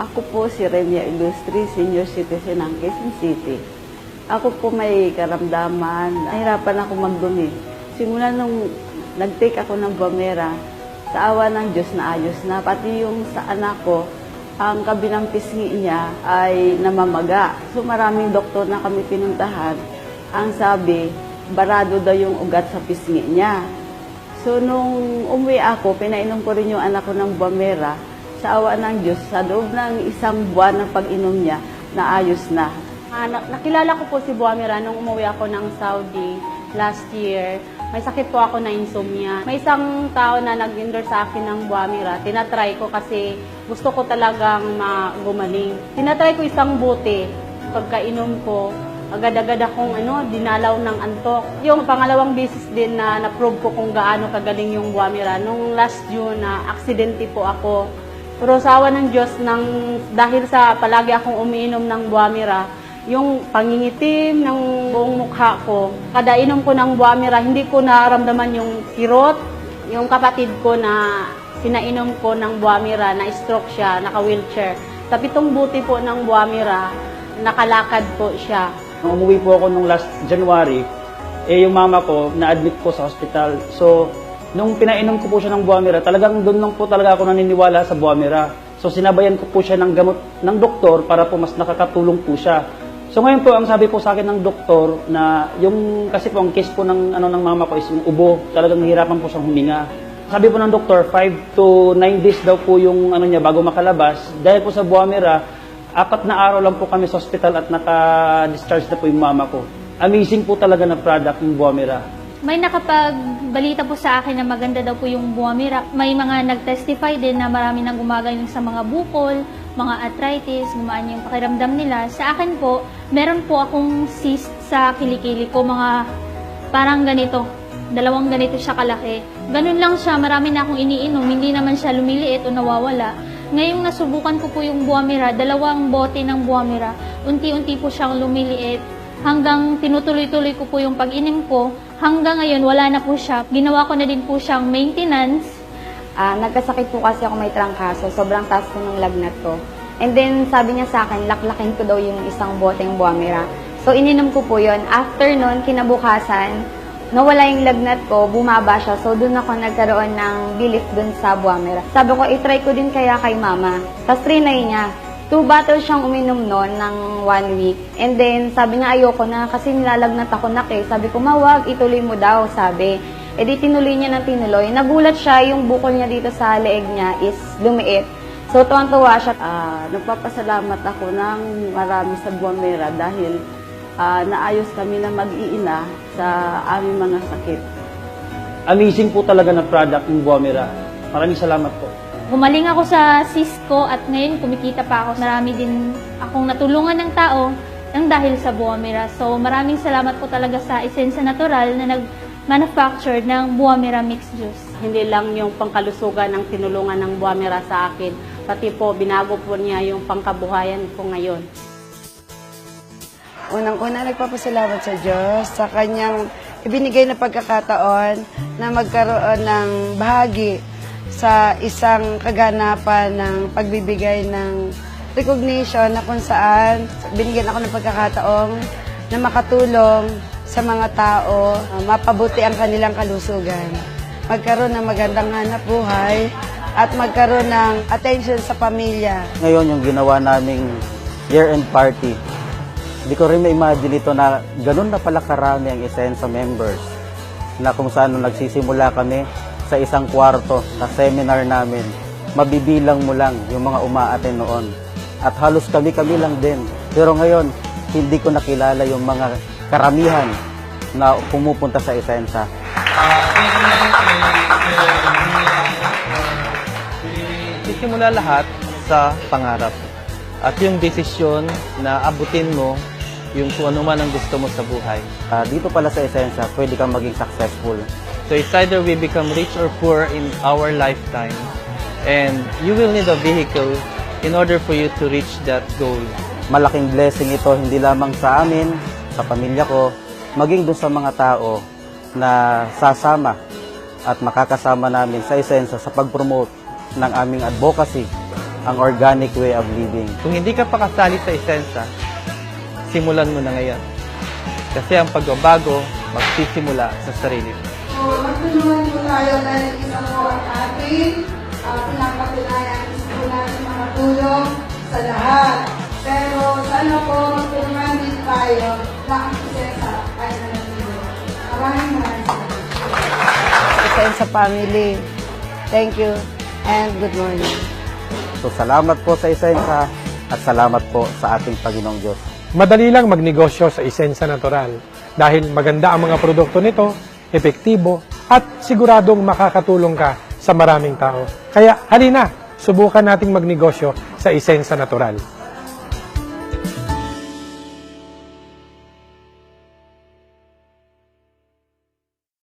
Ako po si Remia Ilustri, senior citizen ng Quezon City. Ako po may karamdaman, nahirapan ako magdumi. Simula nung nag-take ako ng Bumera, sa awa ng Diyos na ayos na. Pati yung sa anak ko, ang kabilang pisngi niya ay namamaga. So maraming doktor na kami pinuntahan. Ang sabi, barado daw yung ugat sa pisngi niya. So nung umuwi ako, pinainom ko rin yung anak ko ng Bumera. Sa awa ng Diyos, sa loob ng isang buwan ng pag-inom niya, naayos na. Nakilala ko po si Bumera nung umuwi ako ng Saudi last year. May sakit po ako na insomnia. May isang tao na nag-endorse sa akin ng Bumera. Tinatry ko kasi gusto ko talagang gumaling. Tinatry ko isang bote. Pagkainom ko, agad-agad akong dinalaw ng antok. Yung pangalawang beses din na na-prove ko kung gaano kagaling yung Bumera. Nung last June na aksidente po ako. Pero sa awa ng Diyos, dahil sa palagi akong umiinom ng Bumera, yung pangingitim ng buong mukha ko, kada inom ko ng Bumera, hindi ko naramdaman yung kirot. Yung kapatid ko na sinainom ko ng Bumera, na-stroke siya, naka-wheelchair. Sa 7 buti po ng Bumera, nakalakad po siya. Nung umuwi po ako nung last January, yung mama ko, na-admit ko sa hospital. So, nung pinainom ko po siya ng Bumera, talagang doon lang po talaga ako naniniwala sa Bumera. So, sinabayan ko po siya ng gamot ng doktor para po mas nakakatulong po siya. So, ngayon po, ang sabi po sa akin ng doktor na kasi po ang case po ng mama ko is yung ubo. Talagang nahihirapan po siyang huminga. Sabi po ng doktor, 5 to 9 days daw po yung niya bago makalabas. Dahil po sa Bumera, 4 na araw lang po kami sa hospital at naka-discharge na po yung mama ko. Amazing po talaga na product yung Bumera. May nakapagbalita po sa akin na maganda daw po yung Bumera. May mga nag-testify din na marami nang gumagaling sa mga bukol, mga arthritis, gumaan yung pakiramdam nila. Sa akin po, meron po akong cyst sa kilikili ko, mga parang ganito. 2 ganito siya kalaki. Ganun lang siya, marami na akong iniinom, hindi naman siya lumiliit o nawawala. Ngayong nasubukan ko po yung Bumera, 2 bote ng Bumera, unti-unti po siyang lumiliit. Hanggang tinutuloy-tuloy ko po yung pag-inom ko, hanggang ngayon wala na po siya. Ginawa ko na din po siyang maintenance. Nagkasakit po kasi ako may trangkaso, sobrang taas po ng lagnat ko. And then sabi niya sa akin, laklakin ko daw yung isang boteng Bumera. So ininom ko po yun. After nun, kinabukasan, nawala yung lagnat ko, bumaba siya. So doon ako nagkaroon ng belief dun sa Bumera. Sabi ko, itry ko din kaya kay mama. Tapos trinay niya. 2 bottles siyang uminom noon ng 1 week. And then, sabi niya, ayoko na kasi nilalagnat ako na Sabi ko, mawag, ituloy mo daw, sabi. E di tinuloy niya ng tinuloy. Nagulat siya, yung bukol niya dito sa leeg niya is lumiit. So, tuwang-tuwa siya. Nagpapasalamat ako ng marami sa Bumera dahil naayos kami na mag-iina sa aming mga sakit. Amazing po talaga na product yung Bumera. Maraming salamat po. Gumaling ako sa cyst ko at ngayon kumikita pa ako. Marami din akong natulungan ng tao nang dahil sa Bumera. So maraming salamat po talaga sa Esensya Natural na nag-manufacture ng Bumera Mixed Juice. Hindi lang yung pangkalusugan ang tinulungan ng Bumera sa akin, pati po binago po niya yung pangkabuhayan ko ngayon. Unang-una, nagpapasalamat sa Diyos sa kanyang ibinigay na pagkakataon na magkaroon ng bahagi sa isang kaganapan ng pagbibigay ng recognition na kung saan binigyan ako ng pagkakataong na makatulong sa mga tao, mapabuti ang kanilang kalusugan, magkaroon ng magandang hanap buhay at magkaroon ng attention sa pamilya. Ngayon yung ginawa naming year-end party, hindi ko rin ma-imagine ito na ganun na pala karami ang Esensya members na kung saan nung nagsisimula kami sa isang kwarto na seminar namin, mabibilang mo lang yung mga umaaten noon. At halos kami-kami lang din. Pero ngayon, hindi ko nakilala yung mga karamihan na pumupunta sa Esensya. Sisimula lahat sa pangarap. At yung desisyon na abutin mo yung kung ano man ang gusto mo sa buhay. Dito pala sa Esensya, pwede kang maging successful. So it's either we become rich or poor in our lifetime, and you will need a vehicle in order for you to reach that goal. Malaking blessing ito hindi lamang sa amin, sa pamilya ko, maging doon sa mga tao na sasama at makakasama namin sa Esensya sa pag-promote ng aming advocacy ang organic way of living. Kung hindi ka pa kasali sa Isensa, simulan mo na ngayon. Kasi ang pagbabago magsisimula sa sarili mo. So, magtulungan po tayo dahil isa po ang ating pinapatunayan. Gusto po natin makatulong sa lahat. Pero sana po magtulungan din tayo na ang Isensa ay nanatili. Maraming salamat. Isensa family, thank you and good morning. So salamat po sa Isensa at salamat po sa ating Panginoong Diyos. Madali lang magnegosyo sa Isensa Natural dahil maganda ang mga produkto nito, epektibo, at siguradong makakatulong ka sa maraming tao. Kaya halina, subukan nating magnegosyo sa Isensa Natural.